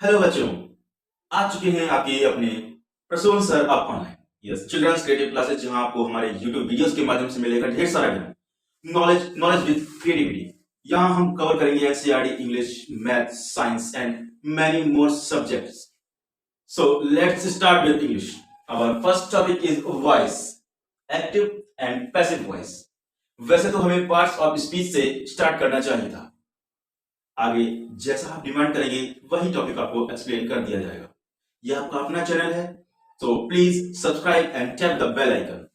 Hello बच्चों, आ चुके हैं आपके अपने प्रसून सर आप online. Yes, childrens creative classes, जहां आपको हमारे यूट्यूब वीडियोस के माध्यम से मिलेगा ढेर सारा ज्ञान, नॉलेज विद क्रिएटिविटी। यहाँ हम कवर करेंगे NCERT, English, math, science and many more subjects. So let's start with English. Our first topic is voice, active and passive voice. वैसे तो हमें पार्ट्स ऑफ स्पीच से स्टार्ट करना चाहिए था, आगे जैसा आप डिमांड करेंगे वही टॉपिक आपको एक्सप्लेन कर दिया जाएगा। यह आपका अपना चैनल है, तो please subscribe and tap the bell icon.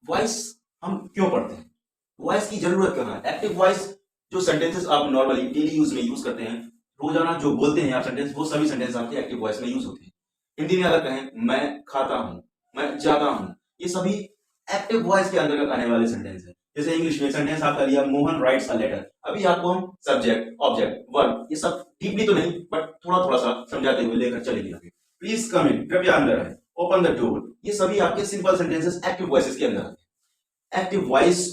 Voice हम क्यों पढ़ते हैं, वॉइस की जरूरत क्या है? एक्टिव वॉइस, जो सेंटेंसेस आप नॉर्मली डेली यूज में यूज करते हैं, रोजाना जो बोलते हैं आप सेंटेंस, वो सभी सेंटेंस आपके एक्टिव वॉइस में यूज होते हैं। हिंदी में अगर कहें मैं खाता हूं, मैं जाता हूं, ये सभी एक्टिव वॉइस के अंतर्गत आने वाले सेंटेंस है। जैसे इंग्लिश में सेंटेंस आपका लिया, मोहन राइट्स अ लेटर। अभी आपको हम सब्जेक्ट, ऑब्जेक्ट, वर्ब, ये सब डीपली तो नहीं बट थोड़ा थोड़ा सा समझाते हुए लेकर चलेंगे आगे। प्लीज कम इन, कृपया अंदर आए, ओपन द डोर, ये सभी आपके सिंपल सेंटेंसेस एक्टिव वॉइसेस के अंदर आते हैं। Active voice,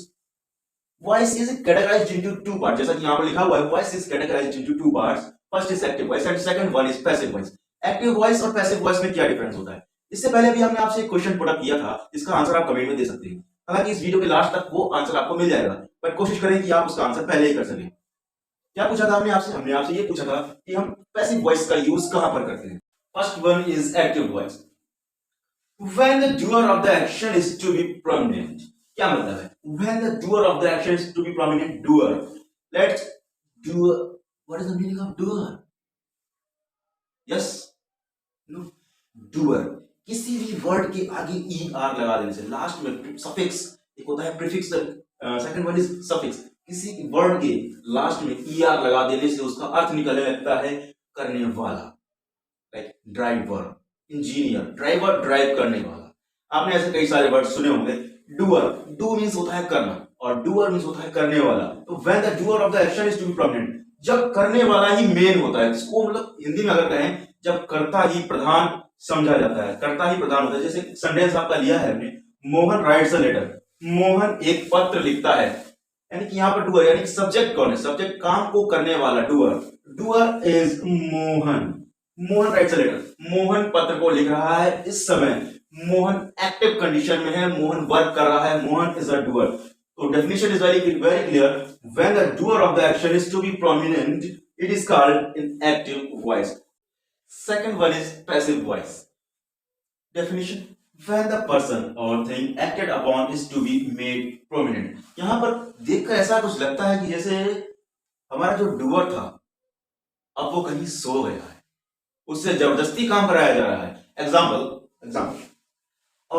voice is categorised into two part, जैसा कि यहां पर लिखा हुआ है, voice is categorised into two parts. First is active voice and second one is passive voice. Active voice और पैसिव वॉइस में क्या डिफरेंस होता है? इससे पहले भी हमने आपसे एक क्वेश्चन पुट अप किया था, इसका आंसर आप कमेंट में दे सकते हैं। हालांकि इस वीडियो के लास्ट तक वो आंसर आपको मिल जाएगा, बट कोशिश करें कि आप उसका आंसर पहले ही कर सकें। क्या पूछा था हमने आपसे? हमने आपसे ये पूछा था कि हम पैसिव वॉइस का यूज कहां पर करते हैं। First one is active voice, when the doer of the action is to be prominent। क्या मतलब है? when the doer of the action is to be prominent, doer, let's do, what is the meaning of doer? yes, no, doer, किसी भी word के आगे E R लगा देने से, लास्ट में सफिक्स एक होता है, prefix, second one is suffix. किसी वर्ड के लास्ट में ई आर लगा देने से उसका अर्थ निकलने लगता है करने वाला, like driver, engineer, driver drive करने वाला। आपने ऐसे कई सारे वर्ड सुने होंगे। डूअर, डू मींस होता है करना और डूअर मींस होता है करने वाला। तो when the doer of the action is to be prominent, जब करने वाला ही मेन होता है, इसको मतलब हिंदी में अगर कहें, जब कर्ता ही प्रधान समझा जाता है, कर्ता ही प्रधान होता है। जैसे सेंटेंस आपका लिया है हमने, Mohan writes a letter, Mohan एक पत्र लिखता है, यानी कि यहाँ पर डूअर, यानी कि सब्जेक्ट कौन है? सब्जेक्ट काम को करने वाला, doer, doer is Mohan. Mohan writes a letter, Mohan पत्र को लिख रहा है इस समय, मोहन एक्टिव कंडीशन में है, मोहन वर्क कर रहा है, मोहन इज अ डूअर। तो definition is very clear, when the doer of the action is to be prominent, it is called in active voice. Second one is passive voice. Definition, when the person or thing acted upon is to be made prominent। यहां पर देखकर ऐसा कुछ लगता है कि जैसे हमारा जो डूअर था अब वो कहीं सो गया है, उससे जबरदस्ती काम कराया जा रहा है। Example, a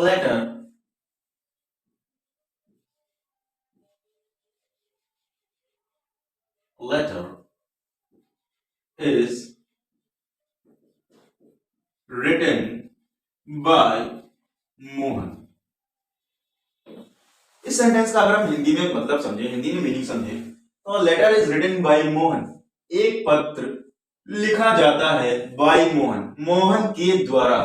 letter is written by Mohan. इस सेंटेंस का अगर हम हिंदी में मतलब समझे, हिंदी में मीनिंग समझे, तो letter is written by Mohan, एक पत्र लिखा जाता है बाय मोहन, मोहन के द्वारा।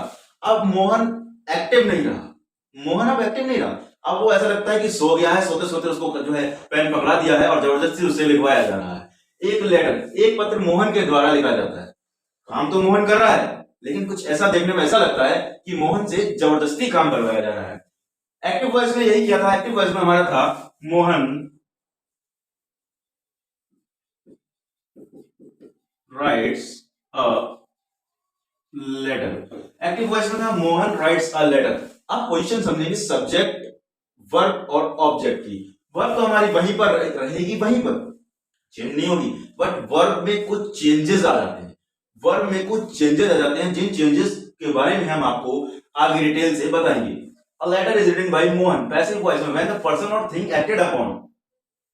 अब मोहन एक्टिव नहीं रहा, मोहन अब एक्टिव नहीं रहा, अब वो ऐसा लगता है कि सो गया है, सोते सोते उसको जो है पेन पकड़ा दिया है और जबरदस्ती उससे लिखवाया जा रहा है। एक लेटर, एक पत्र मोहन के द्वारा लिखा जाता है, काम तो मोहन कर रहा है, लेकिन कुछ ऐसा देखने में ऐसा लगता है कि मोहन से जबरदस्ती काम करवाया जा रहा है। एक्टिव वॉइस में यही किया था। एक्टिव वॉइस में हमारा था, Mohan writes a letter. Active voice में था, मोहन राइट्स अ लेटर। अब पोजीशन समझेंगे सब्जेक्ट, वर्ब और ऑब्जेक्ट की। वर्ब तो हमारी वहीं पर रहेगी, वहीं पर चेंज नहीं होगी, बट वर्ब में कुछ चेंजेस आ जाते हैं, वर्ब में कुछ चेंजेस आ जाते हैं, जिन चेंजेस के बारे में हम आपको आगे डिटेल से बताएंगे। A letter is written by Mohan, passive voice में when the person or thing acted upon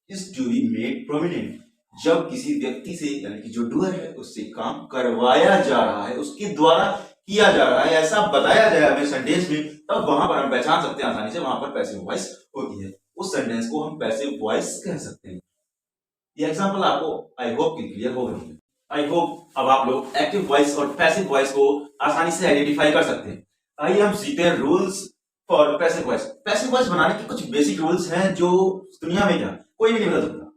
is to be made prominent, जब किसी व्यक्ति से, यानी कि जो डूअर है, उससे काम करवाया जा रहा है, उसके द्वारा किया जा रहा है, ऐसा बताया जाए हमें सेंटेंस में, तब वहां पर हम पहचान सकते हैं आसानी से, वहां पर पैसिव वॉइस होती है। उस सेंटेंस को हम पैसिव वॉइस कह सकते हैं। ये एग्जांपल आपको आई होप कि क्लियर हो गई। आई होप अब आप लोग एक्टिव वॉइस और पैसिव वॉइस को आसानी से आइडेंटिफाई कर सकते हैं। आइए हम सीखते हैं rules for passive voice. Passive voice बनाने के कुछ बेसिक रूल्स हैं जो दुनिया में क्या कोई भी नहीं बता सकता।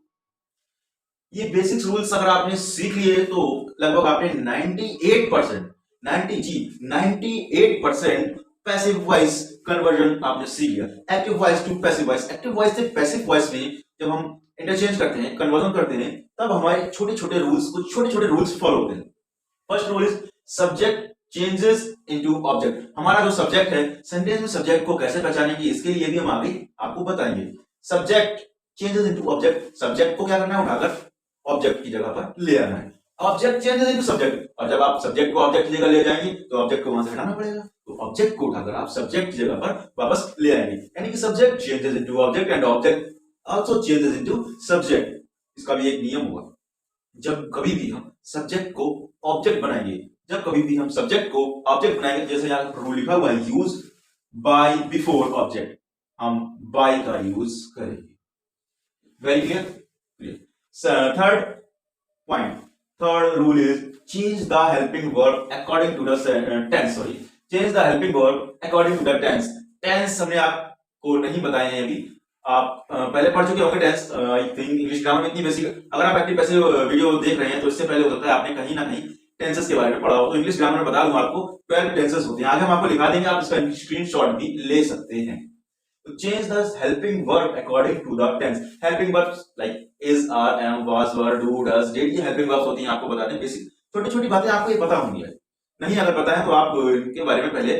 ये बेसिक्स रूल्स अगर आपने सीख लिए तो लगभग आपने 98% 98% पैसिव वॉइस कन्वर्जन आपने सीख लिया। Active voice to passive voice, active voice से पैसिव वॉइस में जब हम इंटरचेंज करते हैं, कन्वर्जन करते हैं, तब हमारे छोटे छोटे रूल्स, कुछ छोटे छोटे रूल्स फॉलो होते हैं। First rule is subject changes into object. हमारा जो सब्जेक्ट है, सेंटेंस में सब्जेक्ट को कैसे पहचानेंगे इसके लिए भी हम आगे आपको बताएंगे। Subject changes into object, subject को क्या करना है, उठाकर ऑब्जेक्ट की जगह पर ले आना है। ऑब्जेक्ट चेंजेस इनटू सब्जेक्ट, और जब आप सब्जेक्ट को ऑब्जेक्ट की जगह ले जाएंगे तो ऑब्जेक्ट को वहां से हटाना पड़ेगा, तो ऑब्जेक्ट को उठाकर आप सब्जेक्ट की जगह पर वापस ले आएंगे। यानी कि subject changes into object and object also changes into subject. इसका भी एक नियम होगा, जब कभी भी हम सब्जेक्ट को ऑब्जेक्ट बनाएंगे, जब कभी भी हम सब्जेक्ट को ऑब्जेक्ट बनाएंगे, जैसे यहाँ रूल लिखा हुआ है यूज बाय बिफोर ऑब्जेक्ट, हम बाय का यूज करेंगे। Very clear. Third point, third rule is change the helping verb according to the tense. Sorry, change the helping verb according to the tense. Tense हमने आपको नहीं बताए हैं अभी, आप पहले पढ़ चुके होंगे tense. I think English grammar में इतनी बेसिक, अगर आप एक्टिव पैसिव वीडियो देख रहे हैं तो इससे पहले हो सकता है आपने कहीं ना कहीं टेंसेस के बारे में पढ़ा हो, तो इंग्लिश ग्रामर में बता दूं आपको 12 टेंसेस होते हैं। आगे हम आपको लिखा देंगे, आप इसका स्क्रीनशॉट भी ले सकते हैं। तो change the helping verb according to the tense. Helping verbs like is, are, am, was, were, do, does, did, ये हेल्पिंग वर्ब्स होती हैं। आपको बता दें, बेसिक छोटी छोटी बातें आपको ये पता होंगी, नहीं अगर पता है तो आप इनके बारे में पहले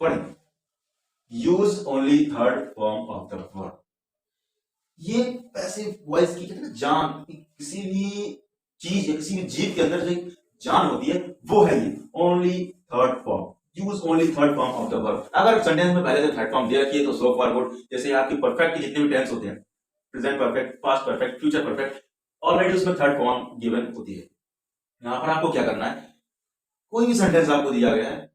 पढ़ें। Use only third form of the verb, ये पैसिव वॉइस की कहते हैं जान, किसी भी चीज या किसी भी जीव के अंदर जो जान होती है वो है ये only third form. Use only third form of the verb. अगर सेंटेंस में पहले से थर्ड फॉर्म दे रखी है तो सो फॉरवर्ड, जैसे आपकी परफेक्ट के जितने भी टेंस होते हैं, present perfect, past perfect, future perfect, already उसमें थर्ड फॉर्म गिवन होती है। यहां पर आपको क्या करना है, कोई भी सेंटेंस आपको दिया गया है,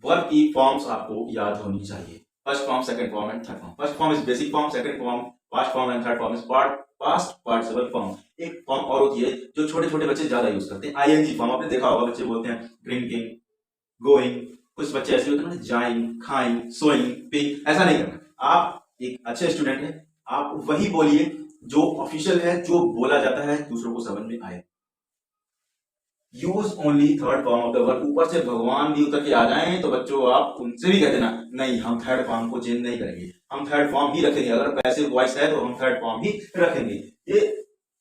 वर्ब की फॉर्म्स आपको याद होनी चाहिए। First form, second form and third form. First form is basic form, second form past form and third form is past participle form. एक फॉर्म और होती है जो छोटे छोटे बच्चे ज्यादा यूज करते हैं, आईएनजी फॉर्म। आपने देखा होगा, बच्चे बोलते हैं ड्रिंकिंग, गोइंग, कुछ बच्चे ऐसे होते हैं जाइंग, खाइंग, सोइंग, पिंग। ऐसा नहीं करना। आप एक अच्छे स्टूडेंट हैं, आप वही बोलिए जो ऑफिशियल है, जो बोला जाता है, दूसरों को समझ में आए। Use only third form of the verb. ऊपर से भगवान भी उतर के आ जाएं तो बच्चों आप उनसे भी कहते ना, नहीं हम थर्ड फॉर्म को चेंज नहीं करेंगे, हम थर्ड फॉर्म ही रखेंगे। अगर पैसिव वॉइस है तो हम थर्ड फॉर्म ही रखेंगे। ये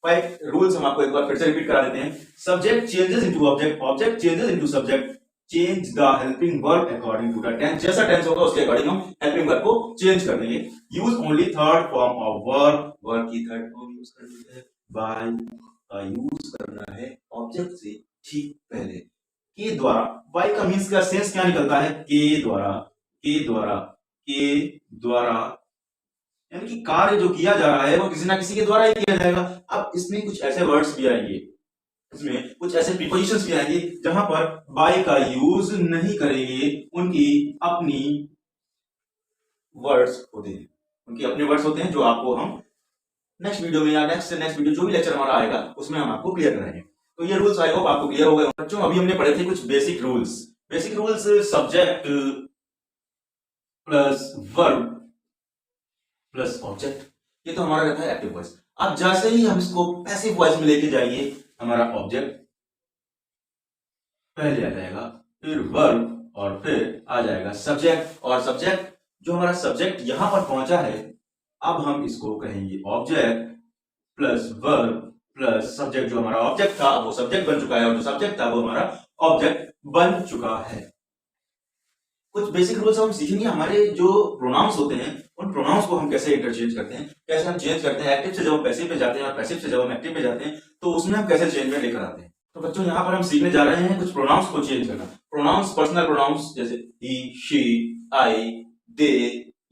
5 रूल्स हम आपको एक बार फिर से रिपीट करा देते हैं। Subject changes into object, object changes into subject, change the helping verb according to the tense. जैसा टेंस होगा उसके अकॉर्डिंग हम हेल्पिंग वर्ब को चेंज कर देंगे। Use only third form of verb, verb की थर्ड फॉर्म यूज करनी है। बाय का यूज करना है ऑब्जेक्ट से ठीक पहले। के द्वारा, बाय का मींस का सेंस क्या निकलता है, के द्वारा, के द्वारा, के द्वारा, यानी कि कार्य जो किया जा रहा है वो किसी ना किसी के द्वारा ही किया जाएगा। अब इसमें कुछ ऐसे वर्ड्स भी आएंगे, इसमें कुछ ऐसे प्रीपोजिशंस भी आएंगे जहां पर बाय का यूज नहीं करेंगे, उनकी अपनी वर्ड्स होते हैं, उनके अपने वर्ड्स होते हैं जो आपको हम नेक्स्ट वीडियो में या नेक्स्ट वीडियो जो भी लेक्चर हमारा आएगा उसमें हम आपको क्लियर कराएंगे। तो ये रूल्स आई होप आपको क्लियर हो गए बच्चों। अभी हमने पढ़े थे कुछ basic rules. Basic rules, subject plus verb plus object, ये तो हमारा रहता है एक्टिव वॉइस। अब जैसे ही हम इसको पैसिव वॉइस में लेके जाएंगे, हमारा ऑब्जेक्ट पहले आ जाएगा, फिर वर्ब और फिर आ जाएगा सब्जेक्ट। और सब्जेक्ट, जो हमारा सब्जेक्ट यहां पर पहुंचा है, अब हम इसको कहेंगे object plus verb plus subject. जो हमारा ऑब्जेक्ट था वो सब्जेक्ट बन चुका है, और जो सब्जेक्ट था वो हमारा ऑब्जेक्ट बन चुका है। कुछ बेसिक रूल्स हम सीखेंगे। हमारे जो प्रोनाउंस होते हैं उन प्रोनाउंस को हम कैसे इंटरचेंज करते हैं, कैसे हम चेंज करते हैं। एक्टिव से जब हम पैसिव पे जाते हैं और पैसिव से जब हम एक्टिव पे जाते हैं तो उसमें हम कैसे चेंजमेंट लेकर आते हैं। तो बच्चों यहाँ पर हम सीखने जा रहे हैं कुछ प्रोनाउंस को चेंज करना। प्रोनाउंस, पर्सनल प्रोनाउंस जैसे ही, शी, आई, दे,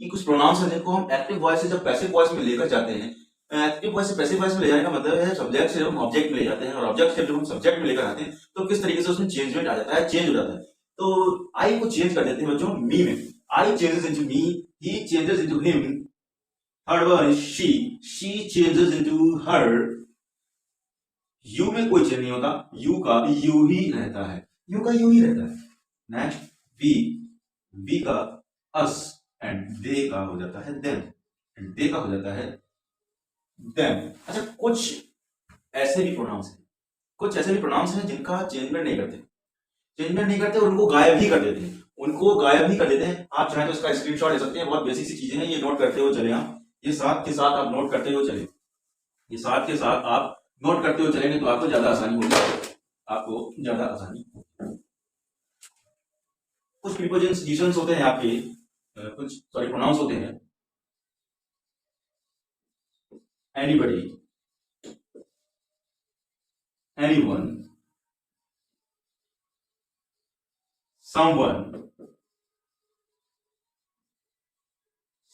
ये कुछ प्रोनाउंस है जिनको हम एक्टिव वॉइस से जब पैसिव वॉइस में लेकर जाते हैं। एक्टिव वॉइस से पैसिव वॉइस में ले जाने का मतलब है सब्जेक्ट से जब हम ऑब्जेक्ट में ले जाते हैं, और ऑब्जेक्ट से जब हम सब्जेक्ट में लेकर आते हैं तो किस तरीके से उसमें चेंजमेंट आ जाता है, चेंज हो जाता है। तो आई को चेंज कर देते हैं बच्चों मी में। I changes into me, he changes into him. Third one is she changes into her. You में कोई चेंज नहीं होता, यू का यू ही रहता है, यू का यू ही रहता है। नेक्स्ट वी का अस, एंड दे का हो जाता है देम, एंड दे का हो जाता है देम। अच्छा, कुछ ऐसे भी प्रोनाउंस हैं, कुछ ऐसे भी प्रोनाउंस हैं जिनका चेंजमेंट नहीं करते और उनको गायब ही कर देते हैं, आप चाहें तो इसका स्क्रीनशॉट ले सकते हैं। बहुत बेसिक सी चीजें हैं, ये नोट करते हुए चले आप, ये साथ के साथ आप नोट करते हुए चले, ये साथ के साथ आप नोट करते हुए चलेंगे तो आपको ज्यादा आसानी होगी। कुछ प्रीपोजिशंस होते हैं आपके, कुछ सॉरी प्रोनाउंस होते हैं। एनीबडी, एनीवन, समवन,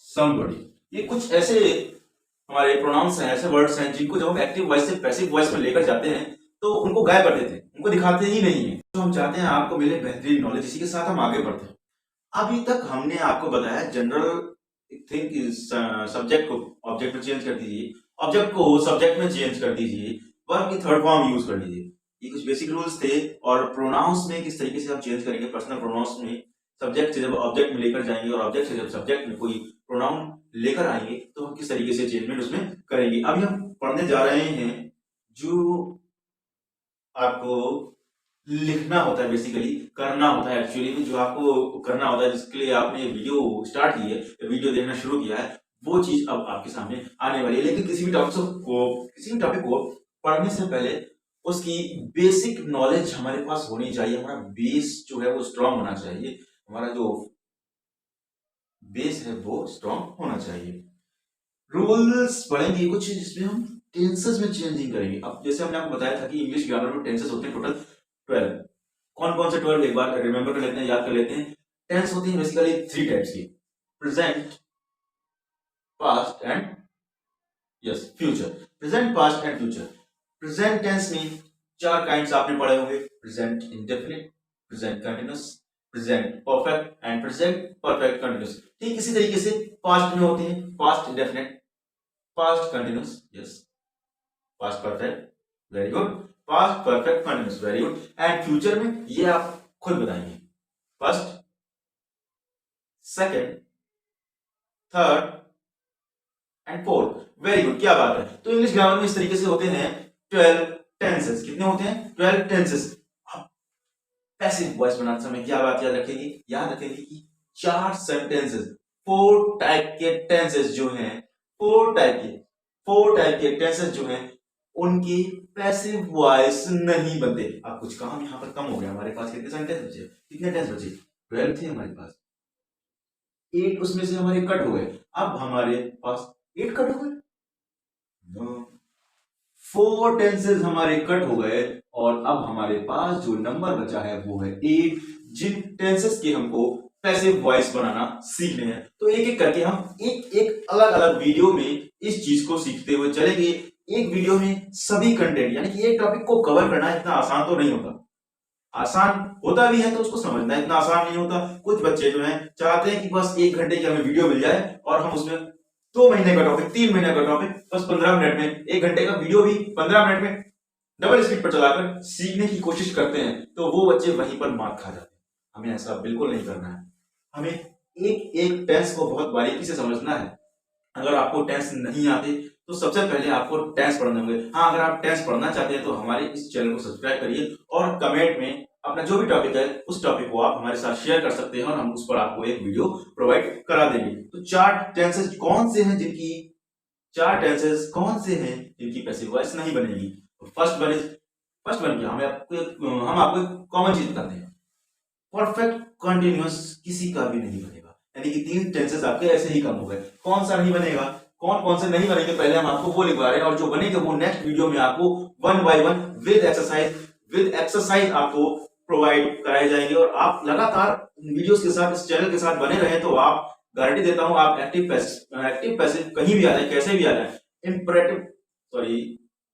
समबडी, ये कुछ ऐसे हमारे प्रोनाउंस हैं, ऐसे वर्ड्स हैं जिनको जब हम एक्टिव वॉइस से पैसिव वॉइस में लेकर जाते हैं तो उनको गायब कर देते हैं, उनको दिखाते ही नहीं है। तो हम चाहते हैं आपको मिले बेहतरीन नॉलेज, इसी के साथ हम आगे बढ़ते हैं। अभी तक हमने आपको बताया जनरल थिंक सब्जेक्ट को ऑब्जेक्ट में चेंज कर दीजिए, ऑब्जेक्ट को सब्जेक्ट में चेंज कर दीजिए, वर्ब की थर्ड फॉर्म यूज कर लीजिए। ये कुछ बेसिक रूल्स थे। और प्रोनाउंस में किस तरीके से आप चेंज करेंगे, पर्सनल प्रोनाउंस में सब्जेक्ट से जब ऑब्जेक्ट में लेकर जाएंगे और ऑब्जेक्ट से जब सब्जेक्ट में कोई प्रोनाउन लेकर आएंगे तो हम किस तरीके से चेंजमेंट उसमें करेंगे। अभी हम पढ़ने जा रहे हैं जो आपको लिखना होता है, बेसिकली करना होता है, एक्चुअली में जो आपको करना होता है, जिसके लिए आपने वीडियो स्टार्ट की है, वीडियो देखना शुरू किया है, वो चीज अब आपके सामने आने वाली है। लेकिन किसी भी टॉपिक को पढ़ने से पहले उसकी बेसिक नॉलेज हमारे पास होनी चाहिए। हमारा बेस जो है वो स्ट्रांग होना चाहिए, हमारा जो बेस है वो स्ट्रांग होना चाहिए। रूल्स पढ़ेंगे कुछ जिसमें हम टेंसेस में चेंजिंग करेंगे। अब जैसे हमने आपको बताया था कि इंग्लिश ग्रामर में टेंसेस होते हैं टोटल 12। कौन कौन से 12 एक बार रिमेंबर कर लेते हैं, याद कर लेते हैं। टेंस होती है बेसिकली 3 टाइप्स की, present, past and future. Present, past and future. Present tense में 4 काइंड्स आपने पढ़े होंगे, present indefinite, present continuous, present perfect and present perfect continuous. ठीक इसी तरीके से पास्ट में होते हैं, past indefinite, past continuous, past perfect, very good, past perfect continuous, very good. And future में ये आप खुद बताएंगे, first, second, third and fourth, very good, क्या बात है। तो इंग्लिश ग्रामर में इस तरीके से होते हैं 12 टेंसेस। कितने होते हैं? 12 टेंसेस। पैसिव वॉइस बनाते समय क्या बात याद रखेंगे कि 4 सेंटेंसेस, 4 टाइप के टेंसेस जो हैं, 4 टाइप के टेंसेस जो हैं उनकी पैसिव वॉइस नहीं बनते। अब कुछ काम यहां पर कम हो गया, हमारे पास कितने सेंटेंस बचे, कितने टेंस बचे, 12 थे हमारे पास, 8 उसमें से हमारे कट हो गए। अब हमारे पास 8 कट हो गए, 4 टेंसेस हमारे कट हो गए और अब हमारे पास जो नंबर बचा है वो है 8, जिन टेंसेस के हमको पैसिव वॉइस बनाना सीखने हैं। तो एक एक करके हम एक अलग अलग वीडियो में इस चीज को सीखते हुए चलेंगे। एक वीडियो में सभी कंटेंट, यानी कि एक टॉपिक को कवर करना इतना आसान तो नहीं होता, आसान होता भी है तो उसको समझना इतना आसान नहीं होता। कुछ बच्चे जो हैं चाहते हैं कि बस 1 घंटे की हमें वीडियो मिल जाए और हम उसमें 2 महीने का टॉपिक, 3 महीने का टॉपिक बस 15 मिनट में, 1 घंटे का वीडियो भी 15 मिनट में डबल स्पीड पर चलाकर सीखने की कोशिश करते हैं, तो वो बच्चे वहीं पर मात खा जाते हैं। हमें ऐसा बिल्कुल नहीं करना है, हमें एक एक टेंस को बहुत बारीकी से समझना है। अगर आपको टेंस नहीं आते तो सबसे पहले आपको टेंस पढ़ने होंगे। हाँ, अगर आप टेंस पढ़ना चाहते हैं तो हमारे इस चैनल को सब्सक्राइब करिए और कमेंट में अपना जो भी टॉपिक है उस टॉपिक को आप हमारे साथ शेयर कर सकते हैं और हम उस पर आपको एक वीडियो प्रोवाइड करा देंगे। तो 4 टेंसेस कौन से हैं जिनकी पैसिव वॉइस नहीं बनेगी? फर्स्ट वन क्या, हम आपको एक कॉमन चीज बताते हैं, परफेक्ट कंटिन्यूअस किसी का भी नहीं बनेगा, यानी कि 3 टेंसेस आपके ऐसे ही कम हो गए। कौन सा नहीं बनेगा, कौन से नहीं बनेंगे, पहले हम आपको वो लिखवा रहे हैं और जो बनेंगे वो नेक्स्ट वीडियो में आपको 1 by 1 विद एक्सरसाइज आपको प्रोवाइड कराए जाएंगे। और आप लगातार वीडियोस के साथ, इस चैनल के साथ बने रहे तो आप गारंटी देता हूं आप एक्टिव पैसिव कहीं भी आ जाए, कैसे भी आ जाए,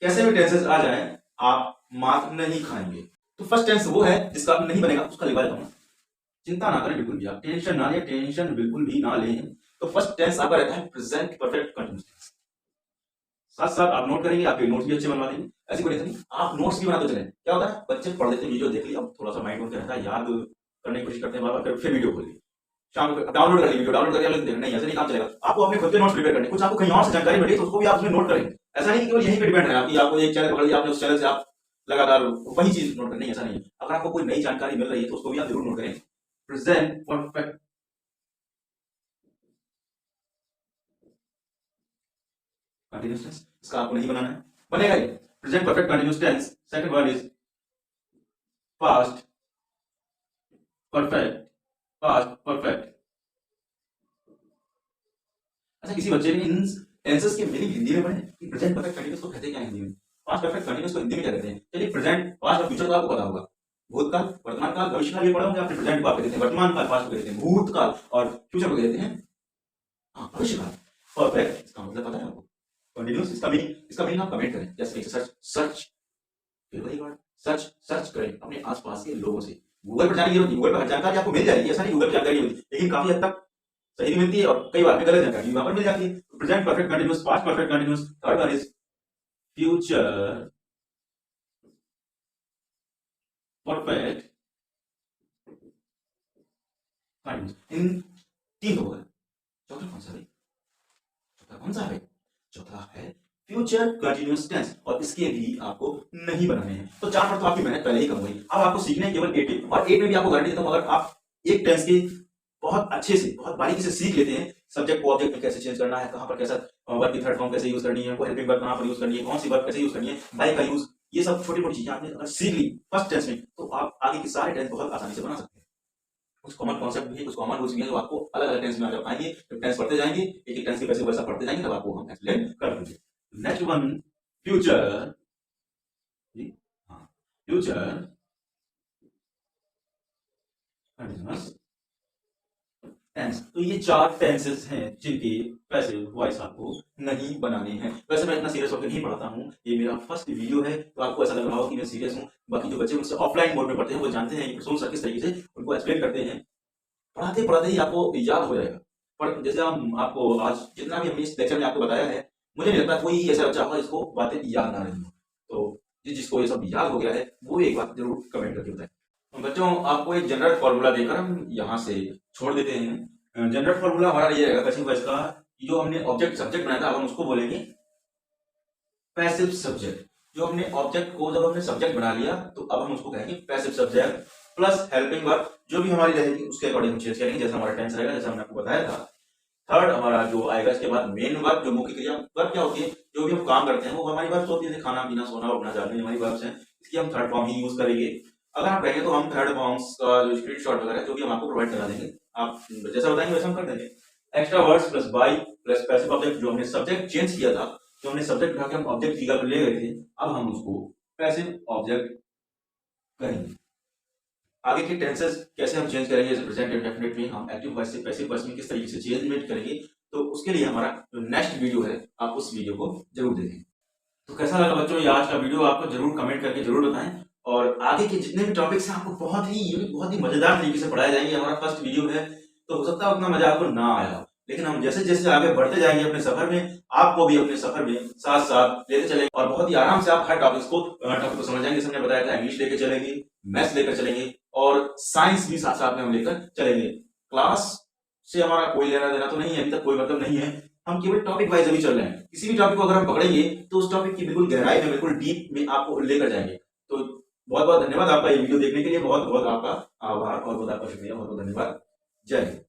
कैसे भी टेंसेस आ जाए, आप मार्क नहीं खाएंगे। तो फर्स्ट टेंस वो है जिसका नहीं बनेगा, उसका लिखवा देता हूं। चिंता ना करें बिल्कुल भी, आप टेंशन बिल्कुल भी ना लें। तो फर्स्ट टेंस आपका रहता है प्रेजेंट परफेक्ट कंटिन्यूअस टेंस। साथ साथ आप नोट करेंगे, आपके नोट्स भी अच्छे बनवा देंगे, ऐसी कोई टेंशन नहीं, आप नोट्स भी बनाते चलें। क्या होता है, बच्चे पढ़ लेते, वीडियो देख लिया, थोड़ा सा माइंड में रहता है, याद करने की कोशिश करते हैं, बार फिर वीडियो खोल ली, शाम को डाउनलोड कर ली वीडियो, डाउनलोड करके नहीं, ऐसे नहीं काम चलेगा। आपको अपने खुद के नोट्स प्रिपेयर करने, कुछ आपको कहीं और से जानकारी मिली तो उसको भी आप उसमें नोट करेंगे। ऐसा नहीं कि केवल यहीं पे डिपेंड है आपकी, आपको एक चैनल पकड़ लिया आपने, उस चैनल से आप लगातार वही चीज नोट करनी है, ऐसा नहीं है। अगर आपको कोई नई जानकारी मिल रही है तो उसको भी आप जरूर नोट करें। प्रेजेंट परफेक्ट कंटिन्यूअस टेंस, इसका आपको नहीं बनाना है, बनेगा ये present perfect continuous tense. Second word is past perfect, past perfect. अच्छा, किसी बच्चे ने इन टेंसेस के मीनिंग हिंदी में पढ़े कि प्रेजेंट परफेक्ट कंटीन्यूअस को कहते हैं क्या हिंदी में, पास्ट परफेक्ट कंटीन्यूअस को हिंदी में क्या कहते हैं? चलिए, प्रेजेंट पास्ट और फ्यूचर का आपको पता होगा, भूतकाल वर्तमान काल भविष्य काल ये पढ़ा होंगे आपने। प्रेजेंट को आप कहते हैं वर्तमान काल, पास्ट को कहते हैं भूतकाल, और फ्यूचर को कहते हैं भविष्य काल। परफेक्ट इसका मतलब पता है आपको, कंटीन्यूअस इसका मीनिंग आप कमेंट करें, जैसे सर्च सर्च, फिर वही वर्ड सर्च, सर्च करें अपने आसपास के लोगों से। गूगल पर जाने की जरूरत नहीं, गूगल पर हर जानकारी आपको मिल जाएगी, ऐसा नहीं गूगल पर जानकारी होती, लेकिन काफी हद तक सही भी मिलती है और कई बार में गलत जानकारी वहां पर मिल जाती है। Present perfect continuous, past perfect continuous. Third one is future perfect continuous. इन तीन हो गए, चौथा कौन सा है? चौथा कौन सा है? चौथा है फ्यूचर कंटीन्यूअस टेंस, और इसके भी आपको नहीं बनाने हैं। तो चार पर तो आपकी मेहनत पहले ही कम हुई, अब आपको सीखने केवल 8 और 8 में भी आपको गारंटी देता हूं, अगर आप एक टेंस की बहुत अच्छे से बहुत बारीकी से सीख लेते हैं, सब्जेक्ट को ऑब्जेक्ट में कैसे चेंज करना है, कहां पर कैसा वर्ब की थर्ड फॉर्म कैसे यूज करनी है, हेल्पिंग वर्ब कहां पर यूज करनी है, कौन सी वर्ब कैसे यूज करनी है, बाय का यूज, ये सब छोटी मोटी चीजें आपने अगर सीख ली फर्स्ट टेंस में, तो आप आगे के सारे टेंस बहुत आसानी से बना सकते हैं। कुछ कॉमन कॉन्सेप्ट भी है, कुछ कॉमन रूल्स भी हैं जो आपको अलग अलग टेंस में जब आएंगे, जब टेंस पढ़ते जाएंगे, एक एक टेंस के वैसे वैसा पढ़ते जाएंगे, तब आपको हम एक्सप्लेन कर देंगे। नेक्स्ट वन फ्यूचर, हाँ फ्यूचर कंटीन्यूअस टेंस। तो ये चार टेंसेस हैं जिनके पैसिव वॉइस आपको नहीं बनाने हैं। वैसे मैं इतना सीरियस होकर नहीं पढ़ाता हूँ, ये मेरा फर्स्ट वीडियो है, तो आपको ऐसा लग रहा हो कि मैं सीरियस हूँ। बाकी जो बच्चे मुझसे ऑफलाइन मोड में पढ़ते हैं वो जानते हैं कि प्रसून सर किस तरीके से उनको एक्सप्लेन करते हैं, पढ़ाते पढ़ाते ही आपको याद हो जाएगा। पर जैसे हम आपको आज जितना भी हमने इस लेक्चर में आपको बताया है, मुझे नहीं लगता कोई ऐसा बच्चा होगा जिसको बातें याद ना रही हो। तो जिसको ये सब याद हो गया है वो एक बात जरूर कमेंट करके बताएं। बच्चों, आपको एक जनरल फॉर्मूला देकर हम यहाँ से छोड़ देते हैं। जनरल फॉर्मूला हमारा ये रहेगा पैसिव वॉइस का, जो हमने ऑब्जेक्ट सब्जेक्ट बनाया था, अब हम उसको बोलेंगे पैसिव सब्जेक्ट। जो हमने ऑब्जेक्ट को जब हमने सब्जेक्ट बना लिया, तो अब हम उसको कहेंगे passive subject plus helping verb, जो भी हमारी रहेगी उसके अकॉर्डिंग हम चेंज करेंगे, जैसा हमारा टेंस रहेगा, जैसा हमने आपको बताया था। थर्ड हमारा जो आएगा इसके बाद मेन वर्ब, जो मुख्य क्रिया। वर्ब क्या होती है? जो भी हम काम करते हैं वो हमारी वर्ब्स होती है, खाना पीना सोना उठना जागना, हमारी वर्ब्स हैं। इसकी हम थर्ड फॉर्म ही यूज करेंगे। अगर आप कहेंगे तो हम थर्ड फॉर्म्स का जो स्क्रीनशॉट वगैरह जो भी हम आपको प्रोवाइड करा देंगे, आप जैसा बताएंगे वैसा हम कर देंगे। Extra words plus by plus passive object, जो हमने सब्जेक्ट चेंज किया था, जो हमने सब्जेक्ट उठा के हम ऑब्जेक्ट फिगर पर ले गए थे, अब हम उसको पैसिव ऑब्जेक्ट करेंगे। आगे के टेंसेस कैसे हम चेंज करेंगे, जैसे प्रेजेंट इंडेफिनिट में हम एक्टिव वॉइस से पैसिव वॉइस में किस तरीके से चेंजमेंट करेंगे, तो उसके लिए हमारा जो नेक्स्ट वीडियो है आप उस वीडियो को जरूर देखें। तो कैसा लगा बच्चों ये आज का वीडियो, आपको जरूर कमेंट करके जरूर बताएं। और आगे के जितने भी टॉपिक्स हैं आपको बहुत ही मजेदार तरीके से पढ़ाए जाएंगे। हमारा फर्स्ट वीडियो है तो हो सकता है उतना मजा आपको ना आया, लेकिन हम जैसे जैसे आगे बढ़ते जाएंगे अपने सफर में, आपको भी अपने सफर में साथ साथ लेते चलेंगे, और बहुत ही आराम से आप हर टॉपिक को समझ जाएंगे। जैसे हमने बताया था, इंग्लिश लेकर चलेंगे, मैथ्स लेकर चलेंगे, और साइंस भी साथ साथ में हम लेकर चलेंगे। क्लास से हमारा कोई लेना देना तो नहीं है, अभी तक कोई मतलब नहीं है, हम केवल टॉपिक वाइज अभी चल रहे हैं। किसी भी टॉपिक को अगर हम पकड़ेंगे तो उस टॉपिक की बिल्कुल गहराई में, बिल्कुल डीप में आपको लेकर जाएंगे। तो बहुत बहुत धन्यवाद आपका ये वीडियो देखने के लिए, बहुत बहुत आपका आभार और बहुत आपका शुक्रिया, बहुत बहुत धन्यवाद। जय हिंद।